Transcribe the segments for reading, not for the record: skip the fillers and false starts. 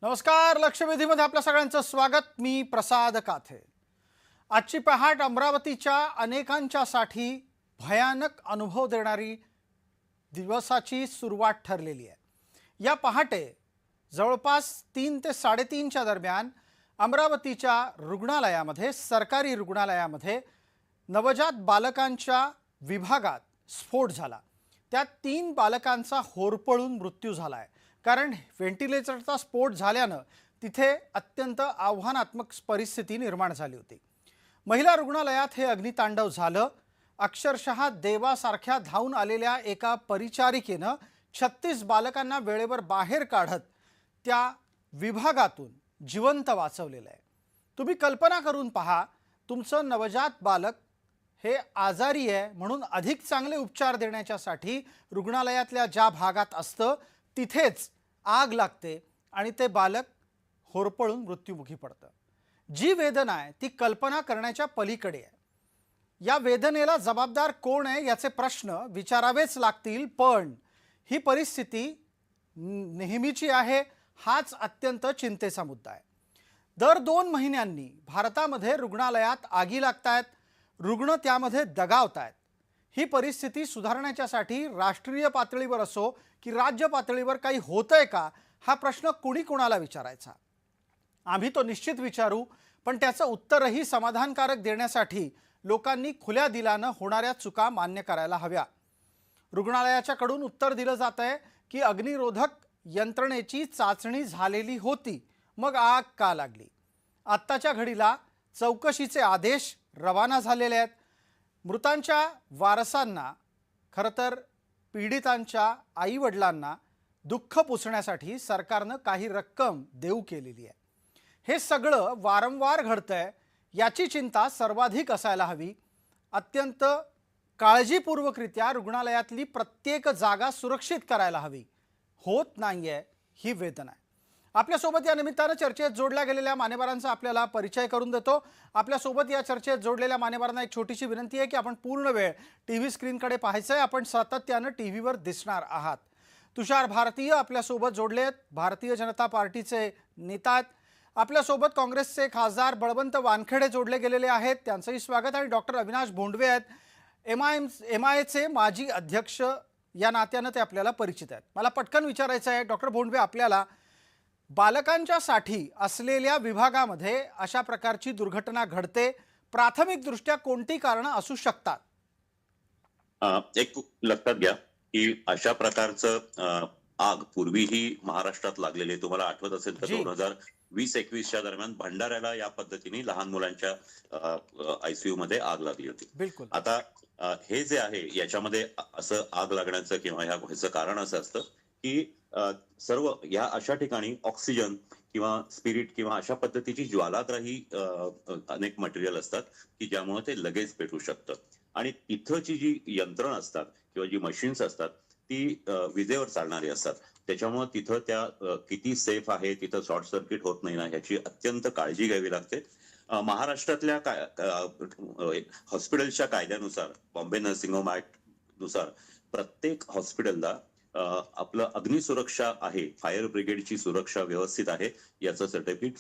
नमस्कार. लक्षवेधीमध्ये आपल्या सगळ्यांचं स्वागत. मी प्रसाद काथे. आजची पहाट अमरावतीच्या अनेकांच्यासाठी भयानक अनुभव देणारी दिवसाची सुरुवात ठरलेली आहे. या पहाटे जवळपास 3 ते 3:30च्या दरम्यान अमरावतीच्या रुग्णालयामध्ये, सरकारी रुग्णालयामध्ये नवजात बालकांच्या विभागात स्फोट झाला. त्यात 3 बालकांचा होरपळून मृत्यू झाला आहे. कारण व्हेंटिलेटरचा स्फोट झाल्यानं तिथे अत्यंत आव्हानात्मक परिस्थिती निर्माण झाली होती. महिला रुग्णालयात हे अग्नितांडव झालं. अक्षरशः देवासारख्या धावून आलेल्या एका परिचारिकेनं 36 बालकांना वेळेवर बाहेर काढत त्या विभागातून जिवंत वाचवलेलं आहे. तुम्ही कल्पना करून पहा, तुमचं नवजात बालक हे आजारी आहे म्हणून अधिक चांगले उपचार देण्याच्यासाठी रुग्णालयातल्या ज्या भागात असतं तिथेच आग लागते आणि ते बालक होरपळून मृत्युमुखी पडतं. जी वेदना आहे ती कल्पना करण्याच्या पलीकडे आहे. या वेदनेला जबाबदार कोण आहे याचे प्रश्न विचारावेच लागतील. पण ही परिस्थिती नेहमीची आहे हाच अत्यंत चिंतेचा मुद्दा आहे. दर 2 महिन्यांनी भारतामध्ये रुग्णालयात आगी लागतायत, रुग्ण त्यामध्ये दगावतायत. ही परिस्थिती सुधारण्यासाठी राष्ट्रीय पातळीवर असो की राज्य पातळीवर काही होतंय का, हा प्रश्न कुणी कुणाला विचारायचा. आम्ही तो निश्चित विचारू, पण त्याचं उत्तरही समाधानकारक देण्यासाठी लोकांनी खुल्या दिलानं होणाऱ्या चुका मान्य करायला हव्या. रुग्णालयाच्याकडून उत्तर दिलं जात आहे की अग्निरोधक यंत्रणेची चाचणी झालेली होती, मग आग का लागली. आत्ताच्या घडीला चौकशीचे आदेश रवाना झालेले आहेत. मृतांच्या वारसांना, खरं तर पीडितांच्या आईवडिलांना दुःख पुसण्यासाठी सरकारनं काही रक्कम देऊ केलेली आहे. हे सगळं वारंवार घडतंय याची चिंता सर्वाधिक असायला हवी. अत्यंत काळजीपूर्वकरित्या रुग्णालयातली प्रत्येक जागा सुरक्षित करायला हवी. होत नाहीये ही वेदना आहे. आपल्यासोबत या निमित्तानं चर्चेत जोडल्या गेलेल्या मान्यवरांचा आपल्याला परिचय करून देतो. आपल्यासोबत या चर्चेत जोडलेल्या मान्यवरांना एक छोटीशी विनंती आहे की आपण पूर्ण वेळ टीव्ही स्क्रीनकडे पाहायचं आहे. आपण सातत्यानं टीव्हीवर दिसणार आहात. तुषार भारतीय आपल्यासोबत जोडलेत, भारतीय जनता पार्टीचे नेता आहेत. आपल्यासोबत काँग्रेसचे खासदार बळवंत वानखेडे जोडले गेलेले आहेत, त्यांचंही स्वागत. आणि डॉक्टर अविनाश भोंडवे आहेत, एमआयचे माजी अध्यक्ष या नात्यानं ते आपल्याला परिचित आहेत. मला पटकन विचारायचं आहे डॉक्टर भोंडवे, आपल्याला बालकांच्यासाठी असलेल्या विभागामध्ये अशा प्रकारची दुर्घटना घडते, प्राथमिकदृष्ट्या कोणती कारणं असू शकतात? एक लक्षात घ्या की अशा प्रकारचं आग पूर्वीही महाराष्ट्रात लागलेली आहे. तुम्हाला आठवत असेल तर 2020-21च्या दरम्यान भंडाऱ्याला या पद्धतीने लहान मुलांच्या आयसीयू मध्ये आग लागली होती. बिलकुल. आता हे जे आहे याच्यामध्ये असं आग लागण्याचं किंवा ह्याचं कारण असं असतं की सर्व ह्या अशा ठिकाणी ऑक्सिजन किंवा स्पिरिट किंवा अशा पद्धतीची ज्वालाग्राही अनेक मटेरियल असतात की ज्यामुळे ते लगेच पेटू शकतं. आणि तिथंची जी यंत्रणा असतात किंवा जी मशीन्स असतात ती विजेवर चालणारी असतात. त्याच्यामुळे तिथं त्या किती सेफ आहे, तिथं शॉर्ट सर्किट होत नाही ना ह्याची अत्यंत काळजी घ्यावी लागते. महाराष्ट्रातल्या हॉस्पिटलच्या कायद्यानुसार, बॉम्बे नर्सिंग होम ऍक्ट नुसार प्रत्येक हॉस्पिटलला आपलं अग्निसुरक्षा आहे, फायर ब्रिगेडची सुरक्षा व्यवस्थित आहे याचं सर्टिफिकेट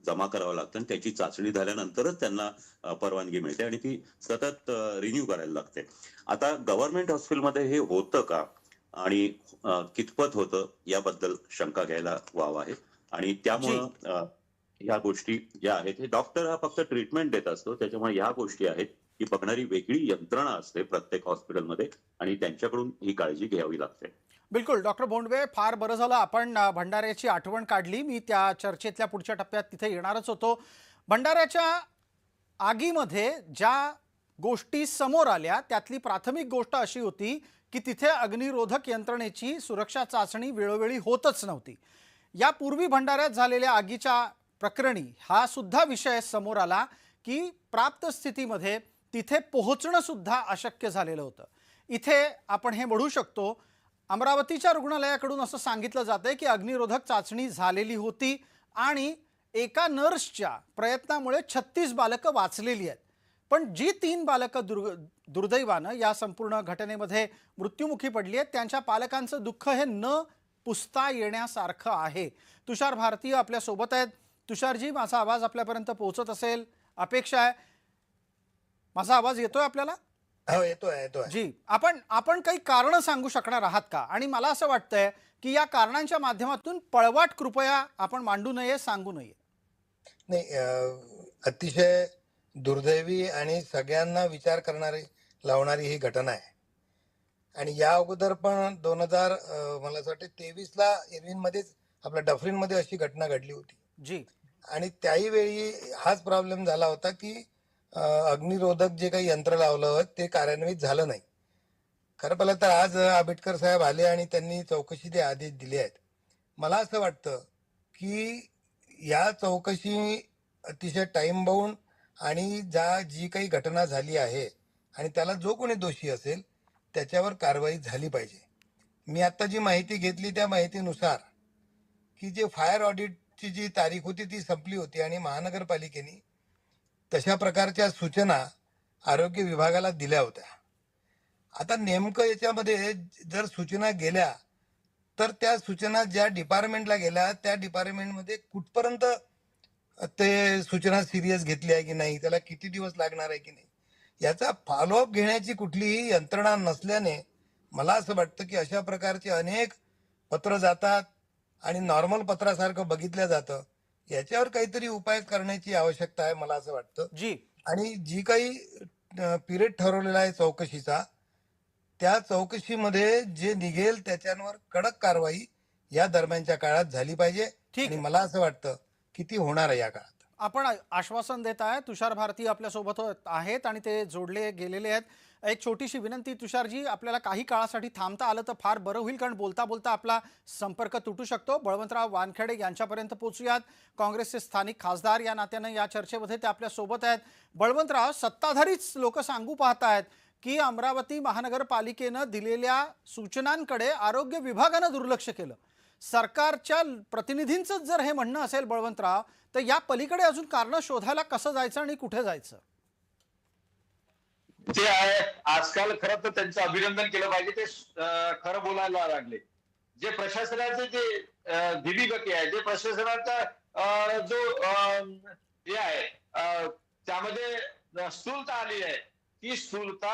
जमा करावं लागतं. आणि त्याची चाचणी झाल्यानंतरच त्यांना परवानगी मिळते आणि ती सतत रिन्यू करायला लागते. आता गव्हर्नमेंट हॉस्पिटलमध्ये हे होतं का आणि कितपत होतं याबद्दल शंका घ्यायला वाव आहे. आणि त्यामुळं ह्या गोष्टी ज्या आहेत, हे डॉक्टर हा फक्त ट्रीटमेंट देत असतो, त्याच्यामुळे ह्या गोष्टी आहेत की बघणारी वेगळी यंत्रणा असते प्रत्येक हॉस्पिटलमध्ये आणि त्यांच्याकडून ही काळजी घ्यावी लागते. बिलकुल डॉक्टर भोंडवे, फार बरं झालं आपण भंडाऱ्याची आठवण काढली. मी त्या चर्चेतल्या पुढच्या टप्प्यात तिथे येणारच होतो. भंडाऱ्याच्या आगीमध्ये ज्या गोष्टी समोर आल्या त्यातली प्राथमिक गोष्ट अशी होती की तिथे अग्निरोधक यंत्रणेची सुरक्षा चाचणी वेळोवेळी होतच नव्हती. यापूर्वी भंडाऱ्यात झालेल्या आगीच्या प्रकरणी हा सुद्धा विषय समोर आला की प्राप्त स्थितीमध्ये तिथे पोहोचणं सुद्धा अशक्य झालेलं होतं. इथे आपण हे म्हणू शकतो, अमरावतीच्या रुग्णालयाकडून असं सांगितलं जातंय की अग्निरोधक चाचणी झालेली होती आणि एका नर्सच्या प्रयत्नामुळे 36 बालकं वाचलेली आहेत. पण जी 3 बालकं दुर्दैवानं या संपूर्ण घटनेमध्ये मृत्युमुखी पडली आहेत, त्यांच्या पालकांचं दुःख हे न पुसता येण्यासारखं आहे. तुषार भारती आपल्या सोबत आहेत. तुषारजी, माझा आवाज आपल्यापर्यंत पोहोचत असेल अपेक्षा आहे. माझा आवाज येतोय आपल्याला? हो, येतोय. जी, आपण काही कारणं सांगू शकणार आहात का? आणि मला असं वाटतंय की या कारणांच्या माध्यमातून पळवाट कृपया आपण मांडू नये, सांगू नये. नाही, अतिशय दुर्दैवी आणि सगळ्यांना विचार लावणारी ही घटना आहे. आणि या अगोदर पण 2000 मला असं वाटतं 23ला इरविनमध्येच आपल्या डफरीनमध्ये अशी घटना घडली होती. जी, आणि त्याही वेळी हाच प्रॉब्लेम झाला होता की अग्निरोधक जे काही यंत्र लावलं ते कार्यान्वित झालं नाही. खरं पाहिलं तर आज आंबेडकर साहेब आले आणि त्यांनी चौकशीचे आदेश दिले आहेत. मला असं वाटतं की या चौकशी अतिशय टाइम बाउंड आणि जी काही घटना झाली आहे आणि त्याला जो कोणी दोषी असेल त्याच्यावर कारवाई झाली पाहिजे. मी आता जी माहिती घेतली त्या माहितीनुसार की जे फायर ऑडिटची जी तारीख होती ती संपली होती आणि महानगरपालिकेने तशा प्रकारच्या सूचना आरोग्य विभागाला दिल्या होत्या. आता नेमकं याच्यामध्ये जर सूचना गेल्या तर त्या सूचना ज्या डिपार्टमेंटला गेल्या त्या डिपार्टमेंटमध्ये कुठपर्यंत ते सूचना सिरियस घेतली आहे की नाही, त्याला किती दिवस लागणार आहे की नाही, याचा फॉलोअप घेण्याची कुठलीही यंत्रणा नसल्याने मला असं वाटतं की अशा प्रकारचे अनेक पत्र जातात आणि नॉर्मल पत्रासारखं बघितलं जातं. याच्यावर काहीतरी उपाय करण्याची आवश्यकता आहे मला असं वाटतं. जी. आणि जी काही पिरियड ठरवलेला आहे चौकशीचा, त्या चौकशीमध्ये जे निघेल त्याच्यावर कडक कारवाई या दरम्यानच्या काळात झाली पाहिजे. ठीक आणि आहे. मला असं वाटतं की ती होणार आहे या काळात. आपण आश्वासन देत आहे. तुषार भारती आपल्यासोबत आहेत आणि ते जोडले गेलेले आहेत. एक छोटीशी विनंती तुषारजी, आपल्याला काही काळासाठी थांबता आलं तर फार बरं होईल, कारण बोलता बोलता आपला संपर्क तुटू शकतो. बळवंतराव वानखेडे यांच्यापर्यंत पोहोचूयात. काँग्रेसचे स्थानिक खासदार या नात्यानं या चर्चेमध्ये ते आपल्यासोबत आहेत. बळवंतराव, सत्ताधारीच लोक सांगू पाहतायत की अमरावती महानगरपालिकेनं दिलेल्या सूचनांकडे आरोग्य विभागानं दुर्लक्ष केलं. सरकारच्या प्रतिनिधींचंच जर हे म्हणणं असेल बळवंतराव, तर या पलीकडे अजून कारणं शोधायला कसं जायचं आणि कुठे जायचं? ते आहे, आजकाल खरं तर त्यांचं अभिनंदन केलं पाहिजे. ते खरं बोलायला लागले. जे प्रशासनाचे जे दिलीगती आहे, जे प्रशासनाचा जो हे आहे, त्यामध्ये स्थूलता आली आहे. ती स्थूलता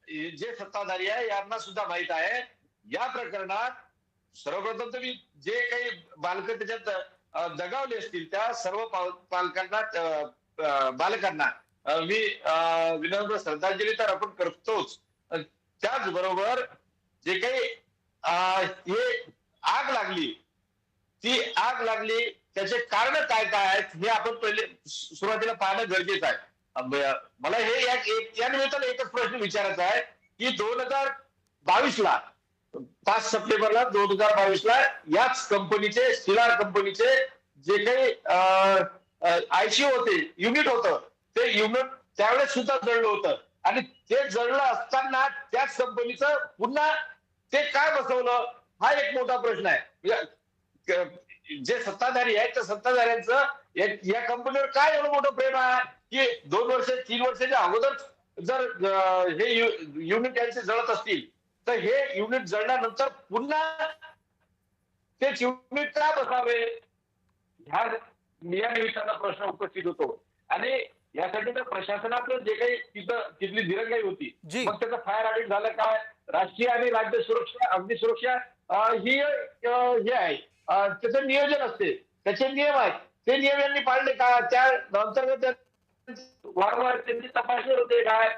जे सत्ताधारी आहे यांना सुद्धा माहित आहे. या प्रकरणात सर्वप्रथम तुम्ही जे काही बालकं त्याच्यात दगावले असतील त्या सर्व बालकांना मी विनम्र श्रद्धांजली तर आपण करतोच. त्याचबरोबर जे काही हे आग लागली, ती आग लागली त्याचे कारण काय काय आहेत हे आपण पहिले सुरुवातीला पाहणं गरजेचं आहे. मला हे या निमित्तानं एकच प्रश्न विचारायचा आहे की 2022ला 5 सप्टेंबरला 2022ला याच कंपनीचे, सिलार कंपनीचे जे काही आयसीयू होते, युनिट होतं, ते युनिट त्यावेळेस सुद्धा जळलं होतं. आणि ते जळलं असताना त्याच कंपनीचं पुन्हा ते काय बसवलं हा एक मोठा प्रश्न आहे. जे सत्ताधारी आहेत त्या सत्ताधाऱ्यांचं या कंपनीवर काय एवढं मोठं प्रेम आहे की 2 वर्ष 3 वर्षाच्या अगोदर जर हे युनिट यांचे जळत असतील तर हे युनिट जळल्यानंतर पुन्हा ते युनिट का बसावे, ह्या निमित्ताचा प्रश्न उपस्थित होतो. आणि यासाठी तर प्रशासनाचं जे काही तिथली दिरंगाई होती, मग त्याचं फायर ऑडिट झालं काय, राष्ट्रीय आणि राज्य सुरक्षा, अग्नी सुरक्षा ही हे आहे, त्याचं नियोजन असते, त्याचे नियम आहेत, ते नियम यांनी पाळले का, त्या अंतर्गत वारंवार त्यांची तपासणी होते काय,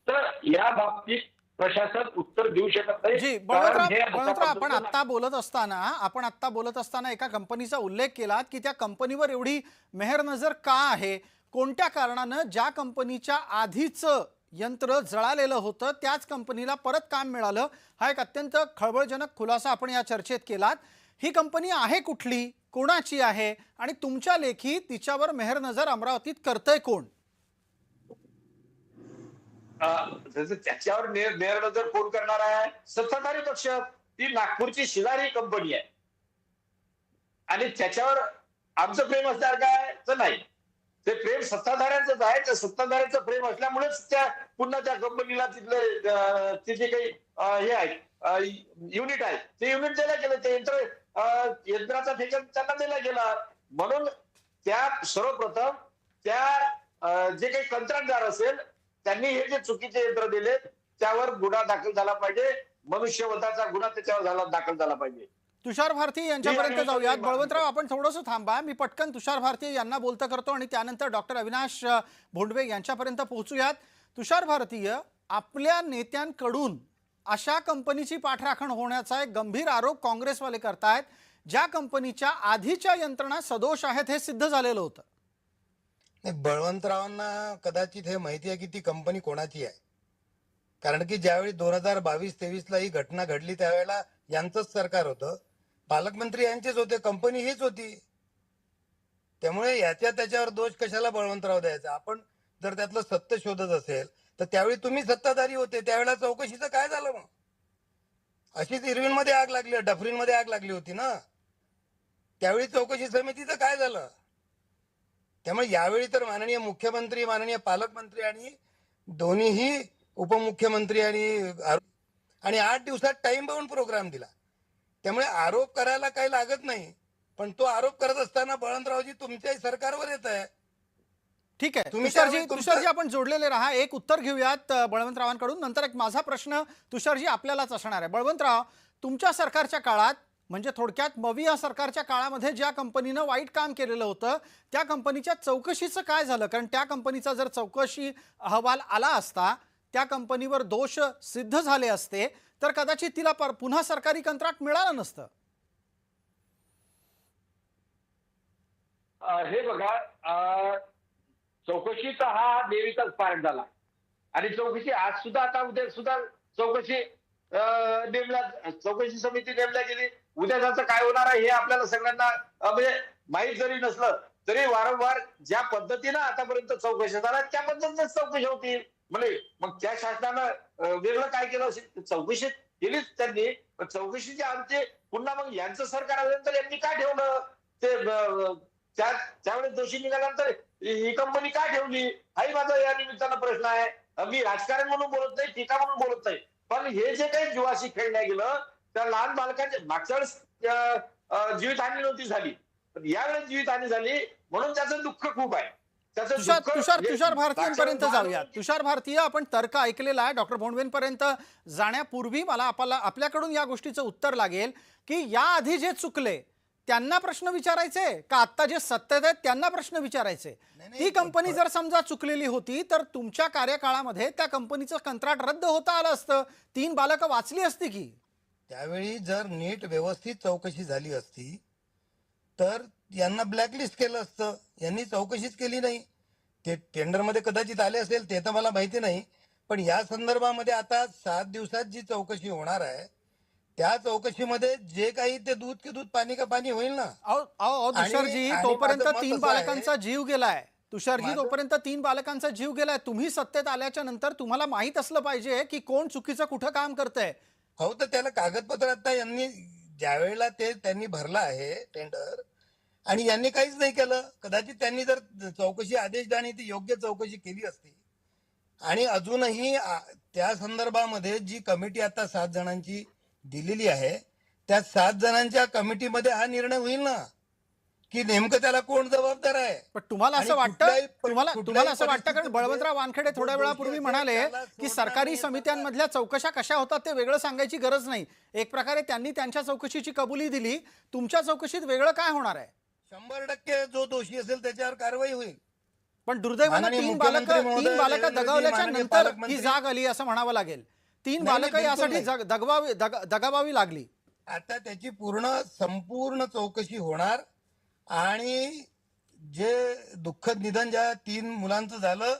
तर या बाबतीत प्रशासन उत्तर देऊ शकत नाही. जी, बळवंतराव, आपण आत्ता बोलत असताना एका कंपनीचा उल्लेख केला की त्या कंपनीवर एवढी मेहरनजर का आहे, कोणत्या कारणानं ज्या कंपनीच्या आधीचं यंत्र जळालेलं होतं त्याच कंपनीला परत काम मिळालं, हा एक अत्यंत खळबळजनक खुलासा आपण या चर्चेत केलात. ही कंपनी आहे कुठली, कोणाची आहे आणि तुमच्या लेखी तिच्यावर मेहरनजर अमरावतीत करतंय कोण? त्याच्यावर मेहरनजर कोण करणार आहे? सत्ताधारी पक्ष. ती नागपूरची शिलारी कंपनी आहे आणि त्याच्यावर आमचं प्रेम असणार काय तर नाही. ते प्रेम सत्ताधाऱ्यांचंच आहे. त्या सत्ताधाऱ्यांचं प्रेम असल्यामुळेच त्या पुन्हा त्या कंपनीला तिथले ते जे काही हे आहेत युनिट आहेत ते युनिट द्यायला गेलं. ते यंत्र यंत्राचा ठेका त्यांना दिला गेला. म्हणून त्या सर्वप्रथम त्या जे काही कंत्राटदार असेल त्यांनी हे जे चुकीचे यंत्र दिले त्यावर गुन्हा दाखल झाला पाहिजे. मनुष्यवधाचा गुन्हा त्याच्यावर दाखल झाला पाहिजे. तुषार भारती यांच्यापर्यंत जाऊयात. बळवंतराव, आपण थोडंसं थांबा. मी पटकन तुषार भारती यांना बोलतं करतो आणि त्यानंतर डॉक्टर अविनाश भोंडवे यांच्यापर्यंत पोहोचूयात. तुषार भारतीय, आपल्या नेत्यांकडून अशा कंपनीची पाठराखण होण्याचा एक गंभीर आरोप काँग्रेसवाले करतायत, ज्या कंपनीच्या आधीच्या यंत्रणा सदोष आहेत हे सिद्ध झालेलं होतं. बळवंतरावांना कदाचित हे माहिती आहे की ती कंपनी कोणाची आहे. कारण की ज्यावेळी 2022-23 ला ही घटना घडली त्यावेळेला यांचंच सरकार होतं, पालकमंत्री यांचेच होते, कंपनी हीच होती. त्यामुळे त्याच्यावर दोष कशाला बळवंतराव द्यायचा. आपण जर त्यातलं सत्य शोधत असेल तर त्यावेळी तुम्ही सत्ताधारी होते, त्यावेळेला चौकशीचं काय झालं मग? अशीच इरविनमध्ये आग लागली, डफरीनमध्ये आग लागली होती ना, त्यावेळी चौकशी समितीचं काय झालं? त्यामुळे यावेळी तर माननीय मुख्यमंत्री, माननीय पालकमंत्री आणि दोन्हीही उपमुख्यमंत्री आणि 8 दिवसात टाइम बाउंड प्रोग्राम दिला. त्यामुळे आरोप करायला काही लागत नाही, पण तो आरोप करत असताना बळवंतरावजी तुमच्याही सरकारवर येत आहे. ठीक आहे तुम्ही तुषारजी, आपण जोडलेले राहा. एक उत्तर घेऊयात बळवंतरावांकडून, नंतर एक माझा प्रश्न तुषारजी आपल्यालाच असणार आहे. बळवंतराव, तुमच्या सरकारच्या काळात, म्हणजे थोडक्यात मविया सरकारच्या काळामध्ये ज्या कंपनीनं वाईट काम केलेलं होतं त्या कंपनीच्या चौकशीचं काय झालं? कारण त्या कंपनीचा जर चौकशी अहवाल आला असता, त्या कंपनीवर दोष सिद्ध झाले असते, तर कदाचित तिला पुन्हा सरकारी कंत्राट मिळालं नसतं. हे बघा, चौकशीचा हा नेहमीचाच पार्ट झाला आणि चौकशी आज सुद्धा, आता उद्या सुद्धा चौकशी चौकशी समिती नेमल्या गेली. उद्या त्याचं काय होणार आहे हे आपल्याला सगळ्यांना म्हणजे माहीत जरी नसलं तरी वारंवार ज्या पद्धतीनं आतापर्यंत चौकशी झाल्या त्या पद्धतीनेच चौकशी होती. म्हणजे मग त्या शासनानं वेगळं काय केलं असेल? चौकशी केलीच त्यांनी, पण चौकशीचे आमचे पुन्हा मग यांचं सरकार आल्यानंतर यांनी काय ठेवलं ते त्यावेळेस दोषी निघाल्यानंतर ही कंपनी काय ठेवली हाही माझा या निमित्तानं प्रश्न आहे. मी राजकारण म्हणून बोलत नाही, टीका म्हणून बोलत नाही, पण हे जे काही जीवाशी खेळल्या गेलं त्या लहान बालकांच्या मागच्या वेळेस जीवितहानी नव्हती झाली, पण यावेळेस जीवितहानी झाली म्हणून त्याचं दुःख खूप आहे. तुषार भारतीयांपर्यंत जाऊया. तुषार भारतीय, आपण तर्क ऐकलेला आहे. डॉक्टर भोंडवेंपर्यंत जाण्यापूर्वी मला आपल्याकडून या गोष्टीचं उत्तर लागेल की याआधी जे चुकले त्यांना प्रश्न विचारायचे का आता जे सत्तेत आहेत त्यांना प्रश्न विचारायचे? ती कंपनी जर समजा चुकलेली होती तर तुमच्या कार्यकाळामध्ये त्या कंपनीचं कंत्राट रद्द होता आलं असतं, 3 बालकं वाचली असती की. त्यावेळी जर नीट व्यवस्थित चौकशी झाली असती तर यांना ब्लॅकलिस्ट केलं असतं. यांनी चौकशीच केली नाही. ते टेंडरमध्ये कदाचित आले असेल ते तर मला माहिती नाही, पण या संदर्भामध्ये आता 7 दिवसात जी चौकशी होणार आहे त्या चौकशीमध्ये जे काही ते दूध के दूध पाणी का पाणी होईल ना. तुषारजी, तोपर्यंत 3 बालकांचा जीव गेलाय. तुषारजी, तोपर्यंत 3 बालकांचा जीव गेलाय. तुम्ही सत्तेत आल्याच्या नंतर तुम्हाला माहित असलं पाहिजे की कोण चुकीचं कुठं काम करतंय. हो, तर त्याला कागदपत्र आता यांनी ज्यावेळेला त्यांनी भरला आहे टेंडर आणि यांनी काहीच नाही केलं. कदाचित त्यांनी जर चौकशी आदेश द्यानी ती योग्य चौकशी केली असती. आणि अजूनही त्या संदर्भामध्ये जी कमिटी आता 7 जणांची दिलेली आहे त्या 7 जणांच्या कमिटीमध्ये हा निर्णय होईल ना की नेमकं त्याला कोण जबाबदार आहे. पण तुम्हाला असं वाटतं, तुम्हाला असं वाटतं, कारण बळवंतराव वानखेडे थोड्या वेळापूर्वी म्हणाले की सरकारी समित्यांमधल्या चौकशा कशा होतात ते वेगळं सांगायची गरज नाही. एक प्रकारे त्यांनी त्यांच्या चौकशीची कबुली दिली. तुमच्या चौकशीत वेगळं काय होणार आहे? 100% जो दोषी असेल त्याच्यावर कारवाई होईल. पण दुर्दैवानं 3 बालकं दगावल्याच्या नंतर ही जाग आली असं म्हणावं लागेल. 3 बालकं यासाठी दगावावी लागली. आता त्याची संपूर्ण चौकशी होणार आणि जे दुःखद निधन ज्या 3 मुलांचं झालं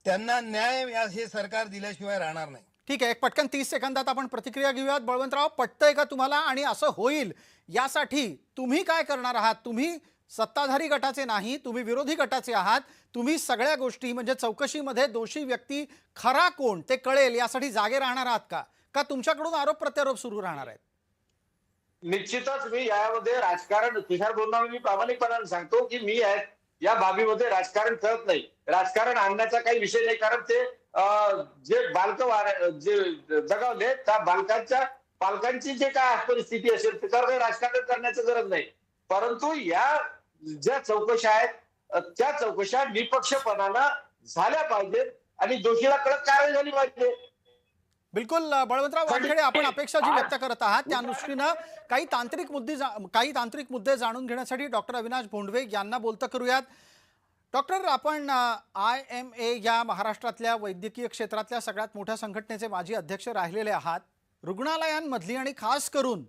त्यांना न्याय हे सरकार दिल्याशिवाय राहणार नाही. ठीक आहे, एक पटकन 30 सेकंदात आपण प्रतिक्रिया घेऊयात. बळवंतराव, पटतंय का तुम्हाला? आणि असं होईल यासाठी तुम्ही काय करणार आहात? तुम्ही सत्ताधारी गटाचे नाही, तुम्ही विरोधी गटाचे आहात. तुम्ही सगळ्या गोष्टी म्हणजे चौकशीमध्ये दोषी व्यक्ती खरा कोण ते कळेल यासाठी जागे राहणार आहात का तुमच्याकडून आरोप प्रत्यारोप सुरू राहणार आहेत? निश्चितच मी यामध्ये राजकारण, तुषार बोलणार, मी प्रामाणिकपणाने सांगतो की मी या बाबीमध्ये राजकारण करत नाही. राजकारण आणण्याचा काही विषय नाही, कारण ते जे बालक जे दगावले त्या बालकांच्या पालकांची जे काय परिस्थिती असेल त्याच्यावर काही राजकारण करण्याचं गरज नाही. परंतु या ज्या चौकशा आहेत त्या चौकशा निपक्षपणानं झाल्या पाहिजेत आणि दोषीला कडक कारवाई झाली पाहिजे. बिलकुल बळवंतराव वानखेडे, आपण अपेक्षा जी व्यक्त करत आहात त्या दृष्टीनं काही तांत्रिक मुद्दे जाणून घेण्यासाठी डॉक्टर अविनाश भोंडवे यांना बोलतं करूयात. डॉक्टर, आपण IMA या महाराष्ट्रातल्या वैद्यकीय क्षेत्रातल्या सगळ्यात मोठ्या संघटनेचे माजी अध्यक्ष राहिलेले आहात. रुग्णालयांमधली आणि खास करून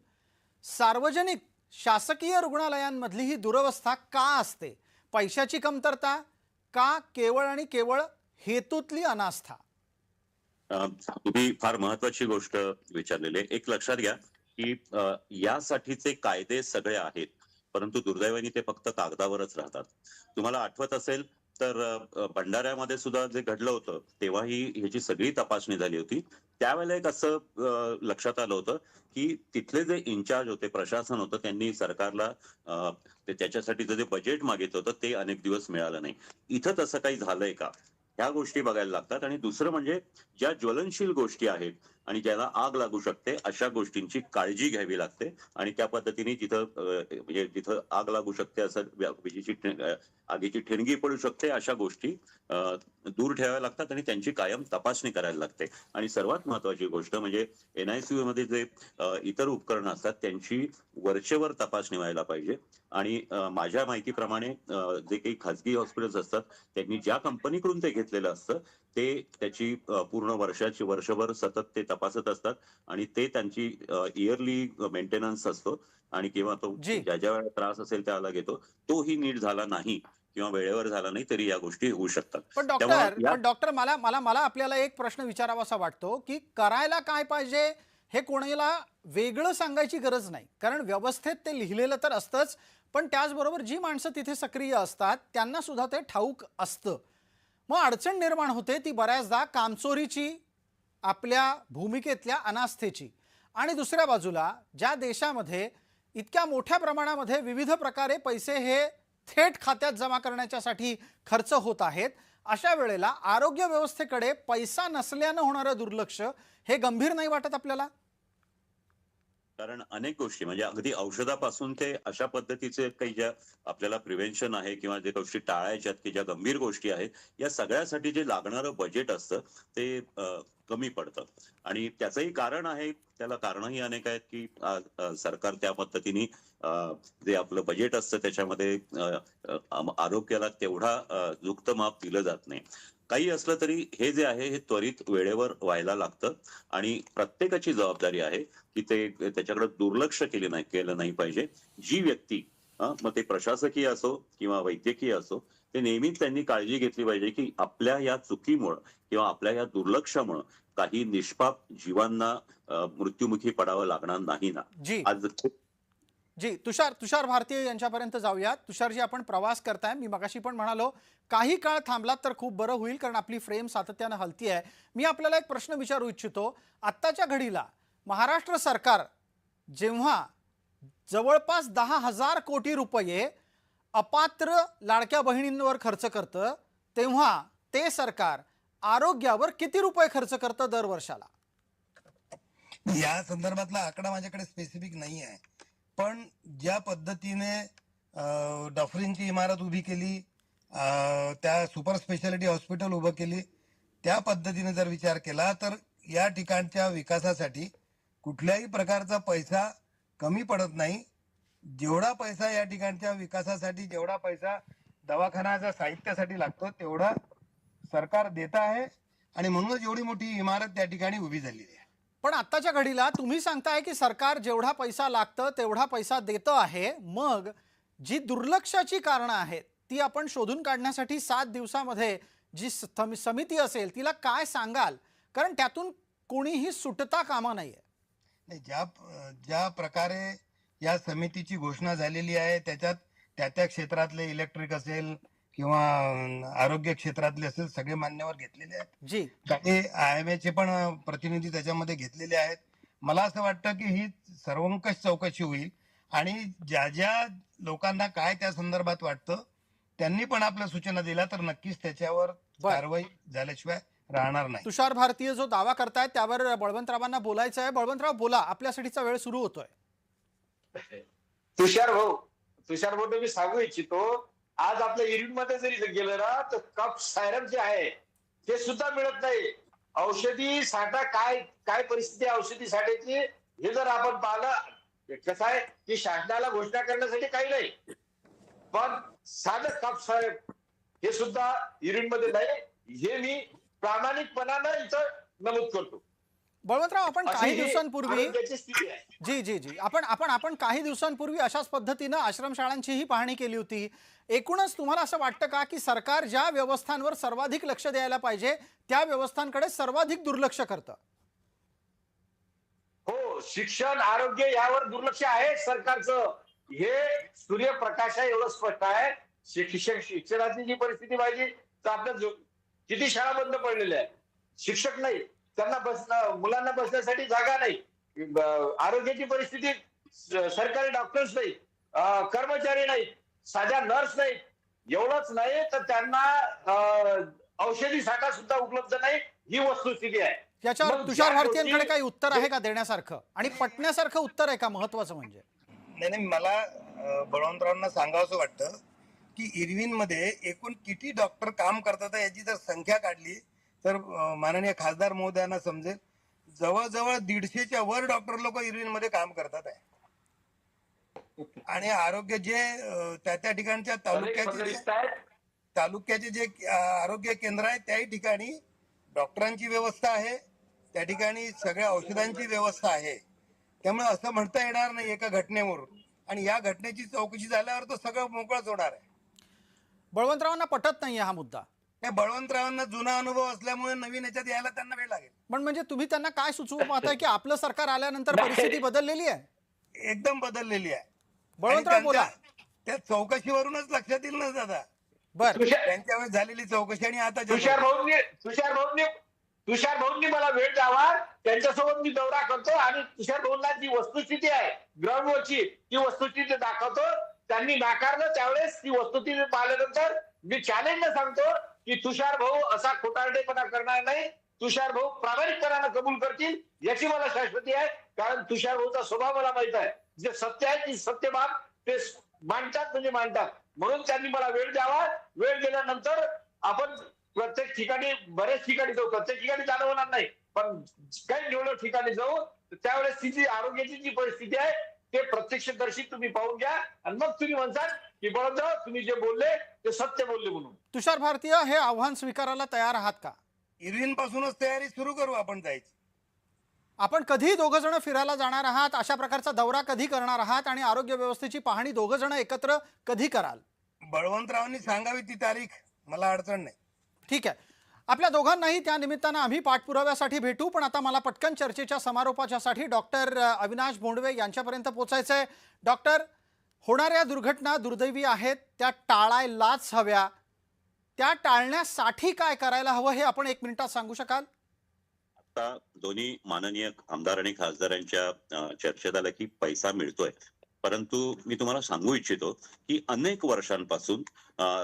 सार्वजनिक शासकीय रुग्णालयांमधली ही दुरवस्था का असते? पैशाची कमतरता का केवळ आणि केवळ हेतूतली अनास्था? तुम्ही फार महत्वाची गोष्ट विचारलेली आहे. एक लक्षात घ्या की यासाठीचे कायदे सगळे आहेत, परंतु दुर्दैवाने ते फक्त कागदावरच राहतात. तुम्हाला आठवत असेल तर भंडाऱ्यामध्ये सुद्धा जे घडलं होतं तेव्हाही ह्याची सगळी तपासणी झाली होती. त्यावेळेला एक असं लक्षात आलं होतं की तिथले जे इन्चार्ज होते, प्रशासन होतं, त्यांनी सरकारला त्याच्यासाठीचं जे बजेट मागितलं होतं ते अनेक दिवस मिळालं नाही. इथं तसं काही झालंय का, ह्या गोष्टी बघायला लागतात. आणि दुसरं म्हणजे ज्या ज्वलनशील गोष्टी आहेत आणि ज्याला आग लागू शकते अशा गोष्टींची काळजी घ्यावी लागते आणि त्या पद्धतीने जिथं म्हणजे जिथं आग लागू शकते, असं विजेची आगीची ठिणगी पडू शकते, अशा गोष्टी दूर ठेवाव्या लागतात आणि त्यांची कायम तपासणी करायला लागते. आणि सर्वात महत्वाची गोष्ट म्हणजे NICU मध्ये जे इतर उपकरणं असतात त्यांची वरचेवर तपासणी व्हायला पाहिजे. आणि माझ्या माहितीप्रमाणे जे काही खाजगी हॉस्पिटल्स असतात त्यांनी ज्या कंपनीकडून ते घेतलेलं असतं ते त्याची पूर्ण वर्षभर सतत ते तपासत असतात आणि ते त्यांची इयरली मेंटेनन्स असतो. आणि किंवा तो ज्या ज्या वेळेला त्रास असेल त्याला घेतो, तोही नीट झाला नाही किंवा वेळेवर झाला नाही तरी या गोष्टी होऊ शकतात. पण डॉक्टर मला आपल्याला एक प्रश्न विचारावासा वाटतो की करायला काय पाहिजे हे कोणाला वेगळं सांगायची गरज नाही, कारण व्यवस्थेत ते लिहिलेलं तर असतंच, पण त्याचबरोबर जी माणसं तिथे सक्रिय असतात त्यांना सुद्धा ते ठाऊक असतं. मग अडचण निर्माण होते ती बऱ्याचदा कामचोरीची, आपल्या भूमिकेतल्या अनास्थेची. आणि दुसऱ्या बाजूला ज्या देशामध्ये इतक्या मोठ्या प्रमाणामध्ये विविध प्रकारे पैसे हे थेट खात्यात जमा करण्याच्यासाठी खर्च होत आहेत, अशा वेळेला आरोग्य व्यवस्थेकडे पैसा नसल्यानं होणारं दुर्लक्ष हे गंभीर नाही वाटत आपल्याला? कारण अनेक गोष्टी म्हणजे अगदी औषधापासून ते अशा पद्धतीचे काही ज्या आपल्याला प्रिव्हेन्शन आहे किंवा जे गोष्टी टाळायच्यात की ज्या गंभीर गोष्टी आहेत, या सगळ्यासाठी जे लागणारं बजेट असतं ते कमी पडतं. आणि त्याचंही कारण आहे, त्याला कारणही अनेक आहेत की सरकार त्या पद्धतीने जे आपलं बजेट असतं त्याच्यामध्ये आरोग्याला तेवढा युक्त माप दिलं जात नाही. काही असलं तरी हे जे आहे हे त्वरित वेळेवर व्हायला लागतं आणि प्रत्येकाची जबाबदारी आहे की ते त्याच्याकडे दुर्लक्ष केलं नाही पाहिजे. जी व्यक्ती मग ते प्रशासकीय असो किंवा वैद्यकीय असो, ते नेहमीच त्यांनी काळजी घेतली पाहिजे की आपल्या या चुकीमुळं किंवा आपल्या या दुर्लक्षामुळं काही निष्पाप जीवांना मृत्युमुखी पडावं लागणार नाही ना. आज जी तुषार भारतीय यांच्यापर्यंत जाऊयात. तुषारजी, आपण प्रवास करताय, मी मगाशी पण म्हणालो काही काळ थांबलात तर खूप बरं होईल, कारण आपली फ्रेम सातत्यानं हलती आहे. मी आपल्याला एक प्रश्न विचारू इच्छितो. आत्ताच्या घडीला महाराष्ट्र सरकार जेव्हा जवळपास 10,000 कोटी रुपये अपात्र लाडक्या बहिणींवर खर्च करतं, तेव्हा ते सरकार आरोग्यावर किती रुपये खर्च करतं दरवर्षाला? या संदर्भातला आकडा माझ्याकडे स्पेसिफिक नाही आहे, पण ज्या पद्धतीने डॉक्टरींची इमारत उभी केली, त्या सुपर स्पेशालिटी हॉस्पिटल उभं केली, त्या पद्धतीने जर विचार केला तर या ठिकाणच्या विकासासाठी कुठल्याही प्रकारचा पैसा कमी पडत नाही. जेवढा पैसा या ठिकाणच्या विकासासाठी, जेवढा पैसा दवाखान्याच्या साहित्यासाठी लागतो तेवढा सरकार देत आहे आणि म्हणूनच एवढी मोठी इमारत त्या ठिकाणी उभी झालेली आहे. पण आत्ताच्या घडीला तुम्ही सांगताय की सरकार जेवढा पैसा लागतं तेवढा पैसा देतं आहे, मग जी दुर्लक्षाची कारणं आहेत ती आपण शोधून काढण्यासाठी 7 दिवसामध्ये जी समिती असेल तिला काय सांगाल? कारण त्यातून कोणीही सुटता कामा नाहीये. नाही, ज्या प्रकारे या समितीची घोषणा झालेली आहे त्याच्यात त्या क्षेत्रातले इलेक्ट्रिक असेल किंवा आरोग्य क्षेत्रातले असेल सगळे मान्यवर घेतलेले आहेत. जी, काही IMA चे पण प्रतिनिधी त्याच्यामध्ये घेतलेले आहेत. मला असं वाटतं की ही सर्वंकष चौकशी होईल आणि ज्या ज्या लोकांना काय त्या संदर्भात वाटतं त्यांनी पण आपल्या सूचना दिल्या तर नक्कीच त्याच्यावर कारवाई झाल्याशिवाय राहणार नाही. तुषार भारतीय जो दावा करतायत त्यावर बळवंतरावांना बोलायचं आहे. बळवंतराव बोला, आपल्यासाठीचा वेळ सुरू होतोय. तुषार भाऊ मी सांगू इच्छितो, आज आपल्या इरीमध्ये जरी गेलं ना तर कफ सायरम जे आहे ते सुद्धा मिळत नाही. औषधी साठा काय परिस्थिती आहे औषधी साठ्याची हे जर आपण पाहिलं, कसं आहे की शासनाला घोषणा करण्यासाठी काही नाही, पण साधं कफ सायरम हे सुद्धा इरीमध्ये नाही. हे मी प्रामाणिकपणानं इथं नमूद करतो. बळवंतराव, आपण अशी काही ही दिवसांपूर्वी आरोग्याची स्थिती आहे. जी आपण काही दिवसांपूर्वी अशाच पद्धतीनं आश्रमशाळांचीही पाहणी केली होती. एकूणच तुम्हाला असं वाटतं का की सरकार ज्या व्यवस्थांवर सर्वाधिक लक्ष द्यायला पाहिजे त्या व्यवस्थांकडे सर्वाधिक दुर्लक्ष करतं? हो, शिक्षण आरोग्य यावर दुर्लक्ष आहे सरकारचं. हे सूर्यप्रकाश आहे एवढं स्पष्ट आहे. शिक्षणाची जी परिस्थिती पाहिजे तर आपल्या किती शाळा बंद पडलेल्या आहेत, शिक्षक नाही, त्यांना मुलांना बसण्यासाठी जागा नाही, आरोग्याची परिस्थिती, सरकारी डॉक्टर्स नाही, कर्मचारी नाही, साध्या नर्स नाही. एवढंच नाही तर त्यांना औषधी साठा सुद्धा उपलब्ध नाही. ही वस्तुस्थिती आहे. याच्यावर मग तुषार ज्या भारतीयांकडे गोष्टी- काही उत्तर आहे का देण्यासारखं आणि पटण्यासारखं उत्तर आहे का, महत्वाचं म्हणजे? नाही, मला बळवंतरावांना सांगावंसं वाटतं की इरविनमध्ये एकूण किती डॉक्टर काम करतात याची जर संख्या काढली तर माननीय खासदार महोदयांना समजेल. जवळजवळ 150च्या वर डॉक्टर लोक इरविनमध्ये काम करतात आहे. आणि आरोग्य जे त्या ठिकाणच्या तालुक्याचे जे आरोग्य केंद्र आहे त्याही ठिकाणी डॉक्टरांची व्यवस्था आहे, त्या ठिकाणी सगळ्या औषधांची व्यवस्था आहे. त्यामुळे असं म्हणता येणार नाही एका घटनेवरून, आणि या घटनेची चौकशी झाल्यावर तो सगळं मोकळंच होणार आहे. बळवंतरावांना पटत नाहीये हा मुद्दा. त्या बळवंतरावांना जुना अनुभव असल्यामुळे नवीन याच्यात यायला त्यांना वेळ लागेल. पण म्हणजे तुम्ही त्यांना काय सुचवू पाहताय की आपलं सरकार आल्यानंतर परिस्थिती बदललेली आहे? एकदम बदललेली आहे. बळवंतराव आणि बोला. त्या चौकशीवरूनच लक्षात येईल ना दादा, बर, त्यांच्या वेळेस झालेली चौकशी आणि आता तुषार भाऊंनी मला वेळ द्यावा, त्यांच्यासोबत मी दौरा करतो आणि तुषार भाऊंना जी वस्तुस्थिती आहे ग्राउंडवरची ती वस्तुस्थिती दाखवतो. त्यांनी नाकारलं, त्यावेळेस ती वस्तुस्थिती पाहिल्यानंतर मी चॅलेंज सांगतो की तुषार भाऊ असा खोटारडेपणा करणार नाही, तुषार भाऊ प्रामाणिकपणानं कबूल करतील याची मला शाश्वती आहे. कारण तुषार भाऊचा स्वभाव मला माहित आहे, जे सत्य आहे ती सत्य बाब ते मांडतात म्हणजे मांडतात. म्हणून त्यांनी मला वेळ द्यावा. वेळ दिल्यानंतर आपण प्रत्येक ठिकाणी, बरेच ठिकाणी जाऊ, प्रत्येक ठिकाणी जाणं होणार नाही, पण काही निवडक ठिकाणी जाऊ. त्यावेळेस तिची आरोग्याची जी परिस्थिती आहे ते प्रत्यक्षदर्शी तुम्ही पाहून घ्या आणि मग तुम्ही म्हणताल की बळवंतराव तुम्ही जे बोलले ते सत्य बोलले म्हणून. तुषार भारतीय, हे आव्हान स्वीकारायला तयार आहात का? इरविन पासूनच तयारी सुरू करू आपण जायची. आपण कधी दोघं जण फिरायला जाणार आहात, अशा प्रकारचा दौरा कधी करणार आहात आणि आरोग्य व्यवस्थेची पाहणी दोघं जण एकत्र कधी कराल? बळवंतरावांनी सांगावी ती तारीख, मला अडचण नाही. ठीक आहे, आपल्या दोघांनाही त्या निमित्तानं आम्ही पाठपुराव्यासाठी भेटू. पण आता मला पटकन चर्चेच्या समारोपाच्यासाठी डॉक्टर अविनाश भोंडवे यांच्यापर्यंत पोहोचायचं आहे. डॉक्टर, होणाऱ्या दुर्घटना दुर्दैवी आहेत, त्या टाळायलाच हव्या. त्या टाळण्यासाठी काय करायला हवं हे आपण 1 मिनिटात सांगू शकाल? आता दोन्ही माननीय आमदार आणि खासदारांच्या चर्चेत आलं की पैसा मिळतोय, परंतु मी तुम्हाला सांगू इच्छितो की अनेक वर्षांपासून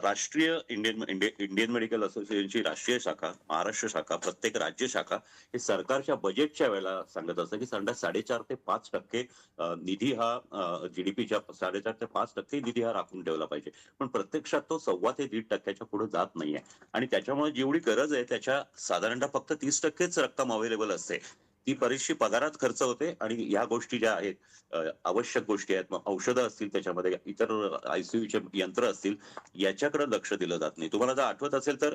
राष्ट्रीय इंडियन मेडिकल असोसिएशनची राष्ट्रीय शाखा, महाराष्ट्र शाखा, प्रत्येक राज्य शाखा हे सरकारच्या बजेटच्या वेळेला सांगत असतं की 4.5 ते 5% निधी हा जीडीपीच्या 4.5 ते 5% निधी हा राखून ठेवला पाहिजे. पण प्रत्यक्षात तो 1.25 ते 1.5% पुढे जात नाहीये आणि त्याच्यामुळे जेवढी गरज आहे त्याच्या साधारणतः फक्त 30%च रक्कम अवेलेबल असते. ती बरीचशी पगारात खर्च होते आणि या गोष्टी ज्या आहेत आवश्यक गोष्टी आहेत, मग औषधं असतील, त्याच्यामध्ये इतर आयसीयूचे यंत्र असतील, याच्याकडे लक्ष दिलं जात नाही. तुम्हाला जर आठवत असेल तर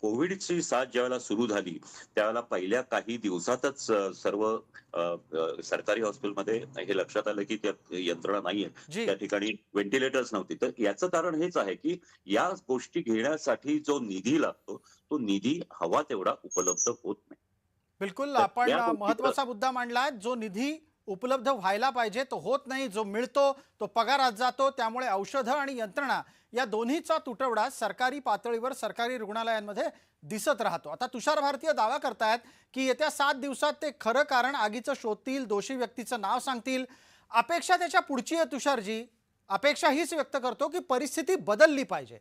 कोविडची साथ ज्यावेळेला सुरू झाली त्यावेळेला पहिल्या काही दिवसातच सर्व सरकारी हॉस्पिटलमध्ये हे लक्षात आलं की त्या यंत्रणा नाहीये, जी. त्या ठिकाणी व्हेंटिलेटर्स नव्हती. तर याचं कारण हेच आहे की या गोष्टी घेण्यासाठी जो निधी लागतो तो निधी हवा तेवढा उपलब्ध होत नाही. बिलकुल, तर आपण या गोष्टीचं- महत्वाचा मुद्दा मांडला. जो निधी उपलब्ध व्हायला पाहिजे तो होत नाही, जो मिळतो तो पगारात जातो. त्यामुळे औषधं आणि यंत्रणा या दोन्हीचा तुटवडा सरकारी पातळीवर, सरकारी रुग्णालयांमध्ये दिसत राहतो. आता तुषार भारतीय दावा करतायत की येत्या 7 दिवसात ते खरं कारण आगीचं शोधतील, दोषी व्यक्तीचं नाव सांगतील. अपेक्षा त्याच्या पुढची आहे तुषारजी. अपेक्षा हीच व्यक्त करतो की परिस्थिती बदलली पाहिजे.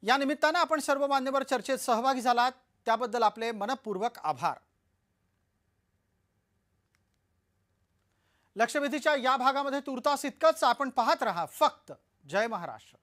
या निमित्तानं आपण सर्व मान्यवर चर्चेत सहभागी झालात त्याबद्दल आपले मनपूर्वक आभार. लक्षवेधीच्या या भागामध्ये तुर्तास इतकंच. आपण पाहत रहा फक्त जय महाराष्ट्र.